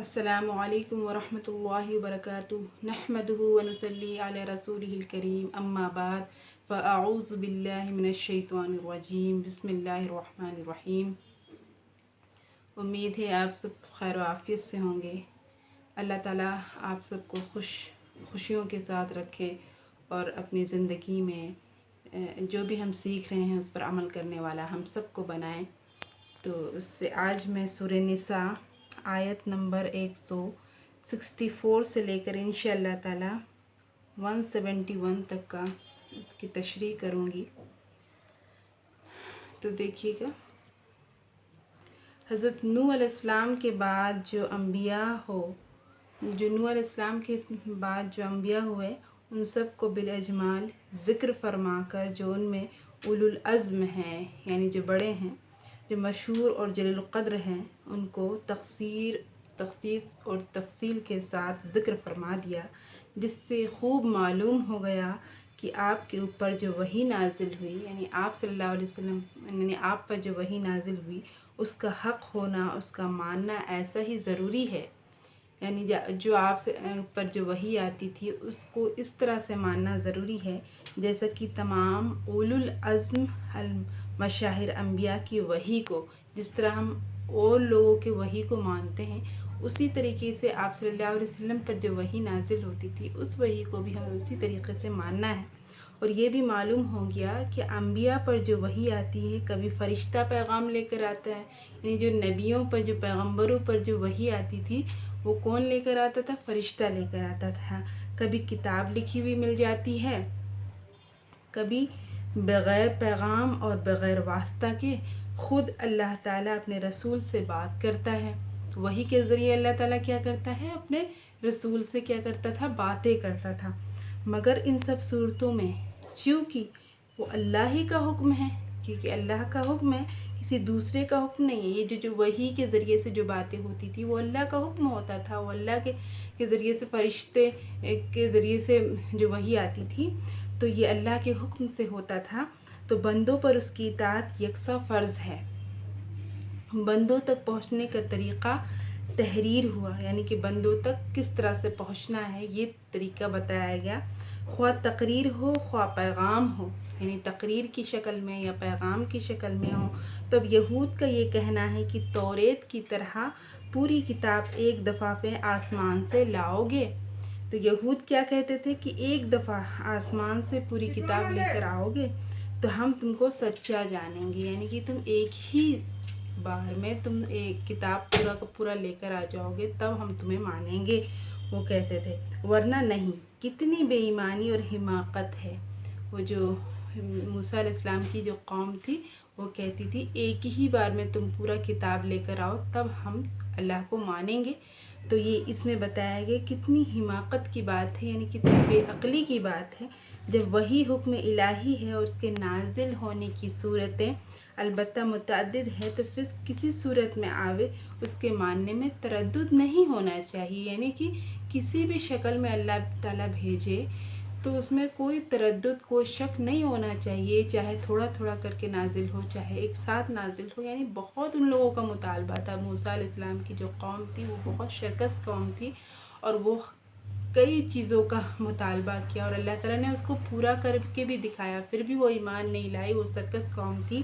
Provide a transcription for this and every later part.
السلام علیکم ورحمۃ اللہ وبرکاتہ نحمدہ ونصلی علی رسولہ الکریم اما بعد فاعوذ باللہ من الشیطان الرجیم بسم اللہ الرحمن الرحیم۔ امید ہے آپ سب خیر و عافیت سے ہوں گے۔ اللہ تعالیٰ آپ سب کو خوشیوں کے ساتھ رکھے اور اپنی زندگی میں جو بھی ہم سیکھ رہے ہیں اس پر عمل کرنے والا ہم سب کو بنائیں۔ تو اس سے آج میں سورہ نساء آیت نمبر 164 سے لے کر انشاءاللہ تعالی 171 تک کا اس کی تشریح کروں گی۔ تو دیکھیے گا، حضرت نوح علیہ السلام کے بعد جو انبیاء ہوئے ان سب کو بالاجمال ذکر فرما کر جو ان میں اولو العزم ہیں، یعنی جو بڑے ہیں، جو مشہور اور جلیل القدر ہیں، ان کو تخصیص اور تفصیل کے ساتھ ذکر فرما دیا، جس سے خوب معلوم ہو گیا کہ آپ کے اوپر جو وحی نازل ہوئی، یعنی آپ صلی اللہ علیہ وسلم، یعنی آپ پر جو وحی نازل ہوئی اس کا حق ہونا، اس کا ماننا ایسا ہی ضروری ہے۔ یعنی جو آپ سے پر جو وحی آتی تھی اس کو اس طرح سے ماننا ضروری ہے جیسا کہ تمام اولو العزم مشاہیر انبیاء کی وحی کو، جس طرح ہم اور لوگوں کے وحی کو مانتے ہیں، اسی طریقے سے آپ صلی اللہ علیہ وسلم پر جو وحی نازل ہوتی تھی اس وحی کو بھی ہمیں اسی طریقے سے ماننا ہے۔ اور یہ بھی معلوم ہو گیا کہ انبیاء پر جو وحی آتی ہے کبھی فرشتہ پیغام لے کر آتا ہے، یعنی جو نبیوں پر، جو پیغمبروں پر جو وحی آتی تھی وہ کون لے کر آتا تھا؟ فرشتہ لے کر آتا تھا۔ کبھی کتاب لکھی ہوئی مل جاتی ہے، کبھی بغیر پیغام اور بغیر واسطہ کے خود اللہ تعالیٰ اپنے رسول سے بات کرتا ہے۔ وحی کے ذریعے اللہ تعالیٰ کیا کرتا ہے؟ اپنے رسول سے کیا کرتا تھا؟ باتیں کرتا تھا۔ مگر ان سب صورتوں میں چونکہ وہ اللہ ہی کا حکم ہے، کیونکہ اللہ کا حکم ہے، کسی دوسرے کا حکم نہیں ہے۔ یہ جو وحی کے ذریعے سے جو باتیں ہوتی تھی وہ اللہ کا حکم ہوتا تھا، وہ اللہ کے ذریعے سے، فرشتے کے ذریعے سے جو وحی آتی تھی تو یہ اللہ کے حکم سے ہوتا تھا۔ تو بندوں پر اس کی اطاعت یکساں فرض ہے۔ بندوں تک پہنچنے کا طریقہ تحریر ہوا، یعنی کہ بندوں تک کس طرح سے پہنچنا ہے یہ طریقہ بتایا گیا، خواہ تقریر ہو خواہ پیغام ہو، یعنی تقریر کی شکل میں یا پیغام کی شکل میں ہو۔ تو اب یہود کا یہ کہنا ہے کہ توریت کی طرح پوری کتاب ایک دفعہ پہ آسمان سے لاؤ گے۔ تو یہود کیا کہتے تھے کہ ایک دفعہ آسمان سے پوری کتاب لے کر آؤ گے تو ہم تم کو سچا جانیں گے، یعنی کہ تم ایک ہی بار میں تم ایک کتاب پورا کا پورا لے کر آ جاؤ گے تب ہم تمہیں مانیں گے، وہ کہتے تھے، ورنہ نہیں۔ کتنی بے ایمانی اور حماقت ہے۔ وہ جو موسیٰ علیہ السلام کی جو قوم تھی وہ کہتی تھی ایک ہی بار میں تم پورا کتاب لے کر آؤ تب ہم اللہ کو مانیں گے۔ تو یہ اس میں بتایا گیا کتنی حماقت کی بات ہے، یعنی کتنی بے عقلی کی بات ہے، جب وہی حکم الہی ہے اور اس کے نازل ہونے کی صورتیں البتہ متعدد ہے تو پھر کسی صورت میں آوے اس کے ماننے میں تردد نہیں ہونا چاہیے، یعنی کہ کسی بھی شکل میں اللہ تعالیٰ بھیجے تو اس میں کوئی تردد، کوئی شک نہیں ہونا چاہیے، چاہے تھوڑا تھوڑا کر کے نازل ہو چاہے ایک ساتھ نازل ہو۔ یعنی بہت ان لوگوں کا مطالبہ تھا، موسیٰ علیہ السلام کی جو قوم تھی وہ بہت شکست قوم تھی اور وہ کئی چیزوں کا مطالبہ کیا اور اللہ تعالیٰ نے اس کو پورا کر کے بھی دکھایا، پھر بھی وہ ایمان نہیں لائی، وہ سرکش قوم تھی۔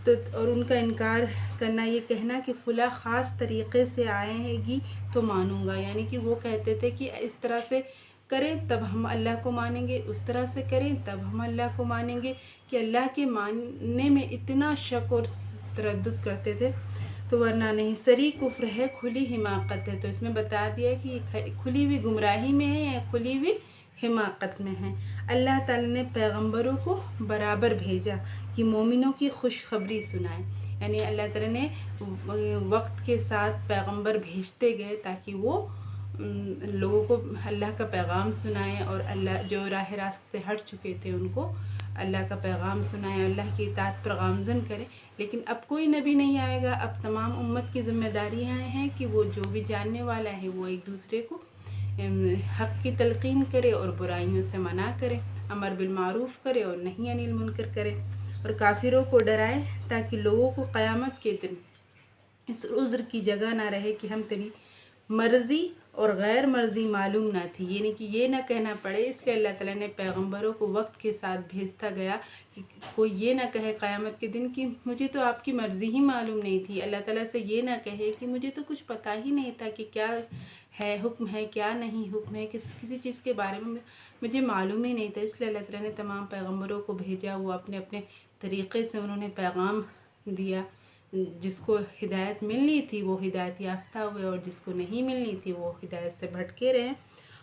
تو اور ان کا انکار کرنا، یہ کہنا کہ فلاں خاص طریقے سے آئے گی تو مانوں گا، یعنی کہ وہ کہتے تھے کہ اس طرح سے کریں تب ہم اللہ کو مانیں گے، اس طرح سے کریں تب ہم اللہ کو مانیں گے، کہ اللہ کے ماننے میں اتنا شک اور تردد کرتے تھے۔ تو ورنہ نہیں، صریح کفر ہے، کھلی حماقت ہے۔ تو اس میں بتا دیا کہ یہ کھلی ہوئی گمراہی میں ہے یا کھلی ہوئی حماقت میں ہے۔ اللہ تعالیٰ نے پیغمبروں کو برابر بھیجا کہ مومنوں کی خوشخبری سنائیں، یعنی اللہ تعالیٰ نے وقت کے ساتھ پیغمبر بھیجتے گئے تاکہ وہ لوگوں کو اللہ کا پیغام سنائیں اور اللہ جو راہ راست سے ہٹ چکے تھے ان کو اللہ کا پیغام سنائیں، اللہ کی اطاعت پر گامزن کریں۔ لیکن اب کوئی نبی نہیں آئے گا، اب تمام امت کی ذمہ داریاں ہیں کہ وہ جو بھی جاننے والا ہے وہ ایک دوسرے کو حق کی تلقین کرے اور برائیوں سے منع کرے، امر بالمعروف کرے اور نہی عن المنکر کرے، اور کافروں کو ڈرائے تاکہ لوگوں کو قیامت کے دن اس عذر کی جگہ نہ رہے کہ ہم تیری مرضی اور غیر مرضی معلوم نہ تھی، یعنی کہ یہ نہ کہنا پڑے، اس لیے اللہ تعالیٰ نے پیغمبروں کو وقت کے ساتھ بھیجتا گیا کہ کوئی یہ نہ کہے قیامت کے دن کہ مجھے تو آپ کی مرضی ہی معلوم نہیں تھی، اللہ تعالیٰ سے یہ نہ کہے کہ مجھے تو کچھ پتہ ہی نہیں تھا کہ کیا ہے حکم ہے کیا نہیں حکم ہے، کسی چیز کے بارے میں مجھے معلوم ہی نہیں تھا، اس لیے اللہ تعالیٰ نے تمام پیغمبروں کو بھیجا، وہ اپنے اپنے طریقے سے انہوں نے پیغام دیا، جس کو ہدایت ملنی تھی وہ ہدایت یافتہ ہوئے اور جس کو نہیں ملنی تھی وہ ہدایت سے بھٹکے رہے،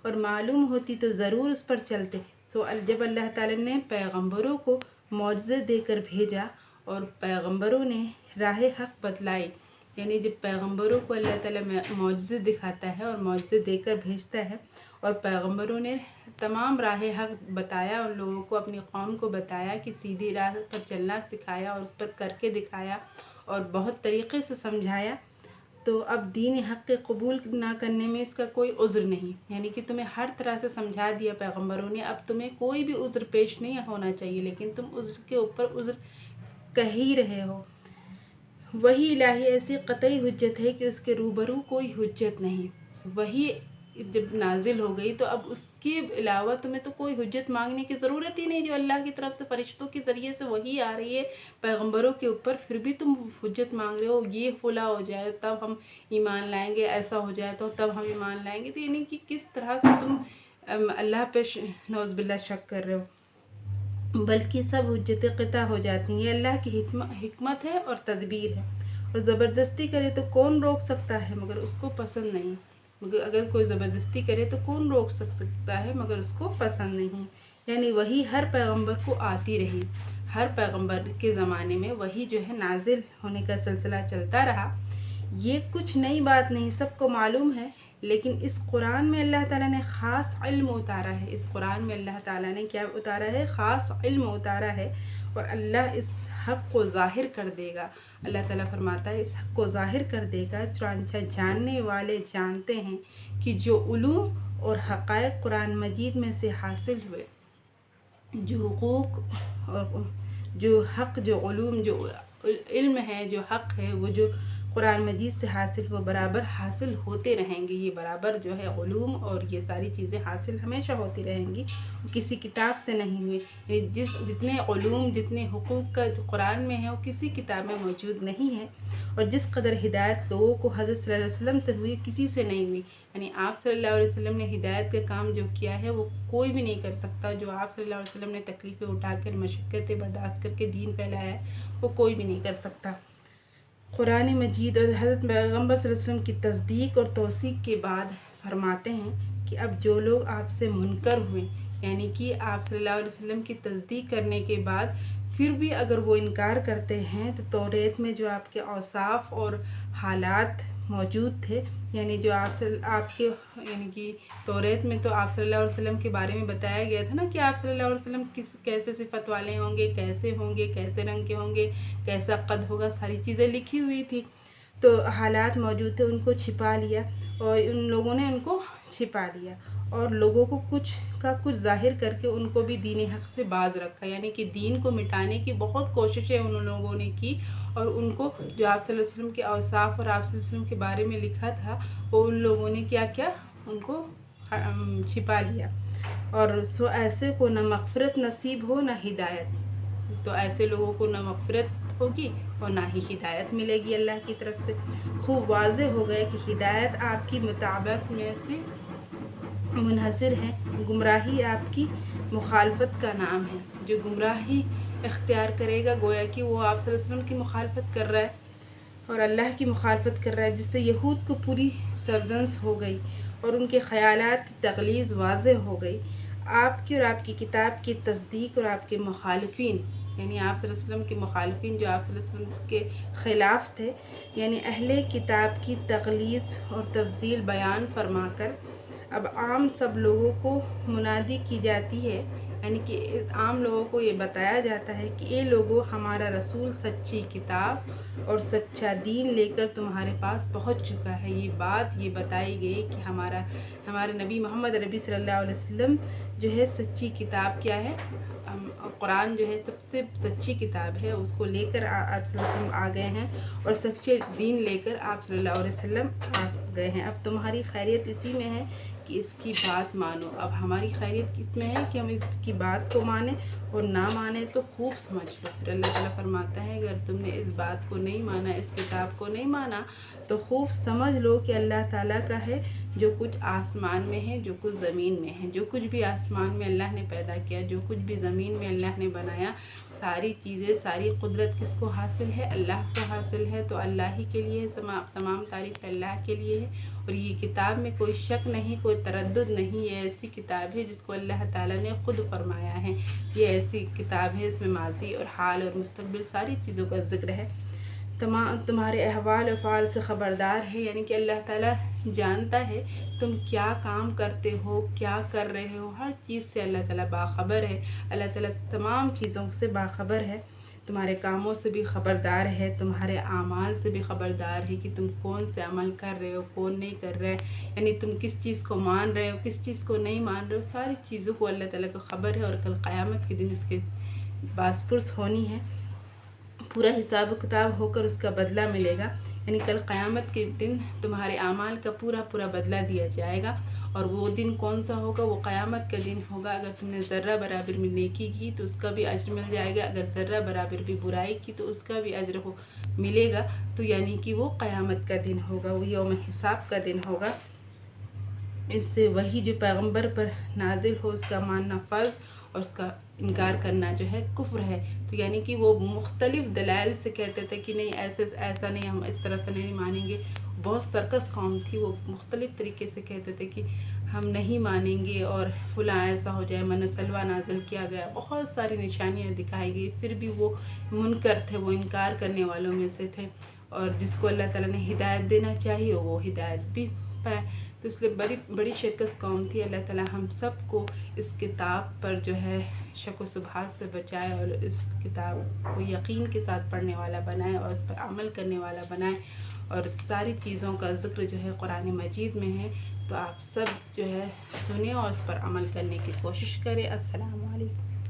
اور معلوم ہوتی تو ضرور اس پر چلتے۔ تو جب اللہ تعالیٰ نے پیغمبروں کو معجزے دے کر بھیجا اور پیغمبروں نے راہ حق بتلائی، یعنی جب پیغمبروں کو اللہ تعالیٰ معجزے دکھاتا ہے اور معجزے دے کر بھیجتا ہے، اور پیغمبروں نے تمام راہ حق بتایا، ان لوگوں کو اپنی قوم کو بتایا کہ سیدھی راہ پر چلنا سکھایا اور اس پر کر کے دکھایا اور بہت طریقے سے سمجھایا، تو اب دین حق کے قبول نہ کرنے میں اس کا کوئی عذر نہیں، یعنی کہ تمہیں ہر طرح سے سمجھا دیا پیغمبروں نے، اب تمہیں کوئی بھی عذر پیش نہیں ہونا چاہیے، لیکن تم عذر کے اوپر عذر کہہ ہی رہے ہو۔ وہی الہی ایسی قطعی حجت ہے کہ اس کے روبرو کوئی حجت نہیں، وہی جب نازل ہو گئی تو اب اس کے علاوہ تمہیں تو کوئی حجت مانگنے کی ضرورت ہی نہیں، جو اللہ کی طرف سے فرشتوں کے ذریعے سے وہی آ رہی ہے پیغمبروں کے اوپر، پھر بھی تم حجت مانگ رہے ہو، یہ فلاں ہو جائے تب ہم ایمان لائیں گے، ایسا ہو جائے تو تب ہم ایمان لائیں گے، تو یعنی کہ کس طرح سے تم اللہ پہ نعوذ باللہ شک کر رہے ہو، بلکہ سب حجتیں قطع ہو جاتی ہیں، یہ اللہ کی حکمت ہے اور تدبیر ہے، اور زبردستی کرے تو کون روک سکتا ہے مگر اس کو پسند نہیں، اگر کوئی زبردستی کرے تو کون روک سکتا ہے مگر اس کو پسند نہیں، یعنی وہی ہر پیغمبر کو آتی رہی، ہر پیغمبر کے زمانے میں وہی جو ہے نازل ہونے کا سلسلہ چلتا رہا، یہ کچھ نئی بات نہیں، سب کو معلوم ہے، لیکن اس قرآن میں اللہ تعالیٰ نے خاص علم اتارا ہے، اس قرآن میں اللہ تعالیٰ نے کیا اتارا ہے؟ خاص علم اتارا ہے، اور اللہ اس حق کو ظاہر کر دے گا، اللہ تعالیٰ فرماتا ہے اس حق کو ظاہر کر دے گا، چنانچہ جاننے والے جانتے ہیں کہ جو علوم اور حقائق قرآن مجید میں سے حاصل ہوئے، جو حقوق اور جو حق، جو علوم، جو علم ہے، جو حق ہے، وہ جو قرآن مجید سے حاصل وہ برابر حاصل ہوتے رہیں گے، یہ برابر جو ہے علوم اور یہ ساری چیزیں حاصل ہمیشہ ہوتی رہیں گی، کسی کتاب سے نہیں ہوئی، یعنی جتنے علوم جتنے حقوق کا قرآن میں ہے وہ کسی کتاب میں موجود نہیں ہے، اور جس قدر ہدایت لوگوں کو حضرت صلی اللہ علیہ وسلم سے ہوئی کسی سے نہیں ہوئی، یعنی آپ صلی اللہ علیہ وسلم نے ہدایت کا کام جو کیا ہے وہ کوئی بھی نہیں کر سکتا، جو آپ صلی اللہ علیہ وسلم نے تکلیفیں اٹھا کر مشقتیں برداشت کر کے دین پھیلایا ہے وہ کوئی بھی نہیں کر سکتا۔ قرآن مجید اور حضرت پیغمبر صلی اللہ علیہ وسلم کی تصدیق اور توثیق کے بعد فرماتے ہیں کہ اب جو لوگ آپ سے منکر ہوئے، یعنی کہ آپ صلی اللہ علیہ وسلم کی تصدیق کرنے کے بعد پھر بھی اگر وہ انکار کرتے ہیں، تو توریت میں جو آپ کے اوصاف اور حالات موجود تھے، یعنی جو آپ کے یعنی کہ توریت میں تو آپ صلی اللہ علیہ وسلم کے بارے میں بتایا گیا تھا نا کہ آپ صلی اللہ علیہ وسلم کیسے صفت والے ہوں گے، کیسے ہوں گے، کیسے رنگ کے ہوں گے، کیسا قد ہوگا، ساری چیزیں لکھی ہوئی تھی، تو حالات موجود تھے، ان کو چھپا لیا، اور ان لوگوں نے ان کو چھپا لیا، اور لوگوں کو کچھ ظاہر کر کے ان کو بھی دین حق سے باز رکھا، یعنی کہ دین کو مٹانے کی بہت کوششیں ان لوگوں نے کی، اور ان کو جو آپ صلی اللہ علیہ وسلم کے اوصاف اور آپ صلی اللہ علیہ وسلم کے بارے میں لکھا تھا وہ ان لوگوں نے کیا ان کو چھپا لیا، اور سو ایسے کو نہ مغفرت نصیب ہو نہ ہدایت، تو ایسے لوگوں کو نہ مغفرت ہوگی اور نہ ہی ہدایت ملے گی اللہ کی طرف سے۔ خوب واضح ہو گئے کہ ہدایت آپ کی مطابقت میں سے منحصر ہے، گمراہی آپ کی مخالفت کا نام ہے، جو گمراہی اختیار کرے گا گویا کہ وہ آپ صلی اللہ علیہ وسلم کی مخالفت کر رہا ہے اور اللہ کی مخالفت کر رہا ہے، جس سے یہود کو پوری سرزنش ہو گئی اور ان کے خیالات کی تغلیظ واضح ہو گئی، آپ کی اور آپ کی کتاب کی تصدیق، اور آپ کے مخالفین یعنی آپ صلی اللہ علیہ وسلم کے مخالفین جو آپ صلی اللہ علیہ وسلم کے خلاف تھے، یعنی اہل کتاب کی تغلیظ اور تفضیل بیان فرما کر اب عام سب لوگوں کو منادی کی جاتی ہے، یعنی کہ عام لوگوں کو یہ بتایا جاتا ہے کہ اے لوگوں، ہمارا رسول سچی کتاب اور سچا دین لے کر تمہارے پاس پہنچ چکا ہے، یہ بات یہ بتائی گئی کہ ہمارے نبی محمد عربی صلی اللہ علیہ وسلم جو ہے سچی کتاب کیا ہے، قرآن جو ہے سب سے سچی کتاب ہے، اس کو لے کر آپ صلی اللہ علیہ وسلم آ گئے ہیں، اور سچے دین لے کر آپ صلی اللہ علیہ وسلم آ گئے ہیں۔ اب تمہاری خیریت اسی میں ہے کہ اس کی بات مانو۔ اب ہماری خیریت کس میں ہے کہ ہم اس کی بات کو مانیں، اور نہ مانیں تو خوب سمجھ لو۔ پھر اللہ تعالیٰ فرماتا ہے اگر تم نے اس بات کو نہیں مانا، اس کتاب کو نہیں مانا، تو خوب سمجھ لو کہ اللہ تعالیٰ کا ہے جو کچھ آسمان میں ہے، جو کچھ زمین میں ہے۔ جو کچھ بھی آسمان میں اللہ نے پیدا کیا، جو کچھ بھی زمین میں اللہ نے بنایا، ساری چیزیں، ساری قدرت کس کو حاصل ہے؟ اللہ کو حاصل ہے۔ تو اللہ ہی کے لیے تمام تعریف اللہ کے لیے ہے۔ اور یہ کتاب میں کوئی شک نہیں، کوئی تردد نہیں، یہ ایسی کتاب ہے جس کو اللہ تعالیٰ نے خود فرمایا ہے۔ یہ ایسی کتاب ہے، اس میں ماضی اور حال اور مستقبل ساری چیزوں کا ذکر ہے۔ تمہارے احوال و افعال سے خبردار ہے، یعنی کہ اللہ تعالیٰ جانتا ہے تم کیا کام کرتے ہو، کیا کر رہے ہو، ہر چیز سے اللہ تعالیٰ باخبر ہے۔ اللہ تعالیٰ تمام چیزوں سے باخبر ہے، تمہارے کاموں سے بھی خبردار ہے، تمہارے اعمال سے بھی خبردار ہے کہ تم کون سے عمل کر رہے ہو، کون نہیں کر رہے، یعنی تم کس چیز کو مان رہے ہو، کس چیز کو نہیں مان رہے ہو، ساری چیزوں کو اللہ تعالیٰ کو خبر ہے۔ اور کل قیامت کے دن اس کے باس پرس ہونی ہے، پورا حساب و کتاب ہو کر اس کا بدلہ ملے گا۔ یعنی کل قیامت کے دن تمہارے اعمال کا پورا بدلہ دیا جائے گا۔ اور وہ دن کون سا ہوگا؟ وہ قیامت کا دن ہوگا۔ اگر تم نے ذرہ برابر میں نیکی کی تو اس کا بھی اجر مل جائے گا، اگر ذرہ برابر بھی برائی کی تو اس کا بھی اجر ملے گا۔ تو یعنی کہ وہ قیامت کا دن ہوگا، وہ یوم حساب کا دن ہوگا۔ اس سے وہی جو پیغمبر پر نازل ہو اس کا ماننا فرض، اور اس کا انکار کرنا جو ہے کفر ہے۔ تو یعنی کہ وہ مختلف دلائل سے کہتے تھے کہ نہیں ایسا نہیں، ہم اس طرح سے نہیں مانیں گے۔ بہت سرکس قوم تھی، وہ مختلف طریقے سے کہتے تھے کہ ہم نہیں مانیں گے، اور فلاں ایسا ہو جائے، من سلوہ نازل کیا گیا، بہت ساری نشانیاں دکھائی گئی، پھر بھی وہ منکر تھے، وہ انکار کرنے والوں میں سے تھے۔ اور جس کو اللہ تعالیٰ نے ہدایت دینا چاہیے وہ ہدایت بھی پائے۔ تو اس لیے بڑی شکست قوم تھی۔ اللہ تعالیٰ ہم سب کو اس کتاب پر جو ہے شک و شبہات سے بچائے، اور اس کتاب کو یقین کے ساتھ پڑھنے والا بنائے، اور اس پر عمل کرنے والا بنائے۔ اور ساری چیزوں کا ذکر جو ہے قرآن مجید میں ہے، تو آپ سب جو ہے سنیں اور اس پر عمل کرنے کی کوشش کریں۔ السلام علیکم۔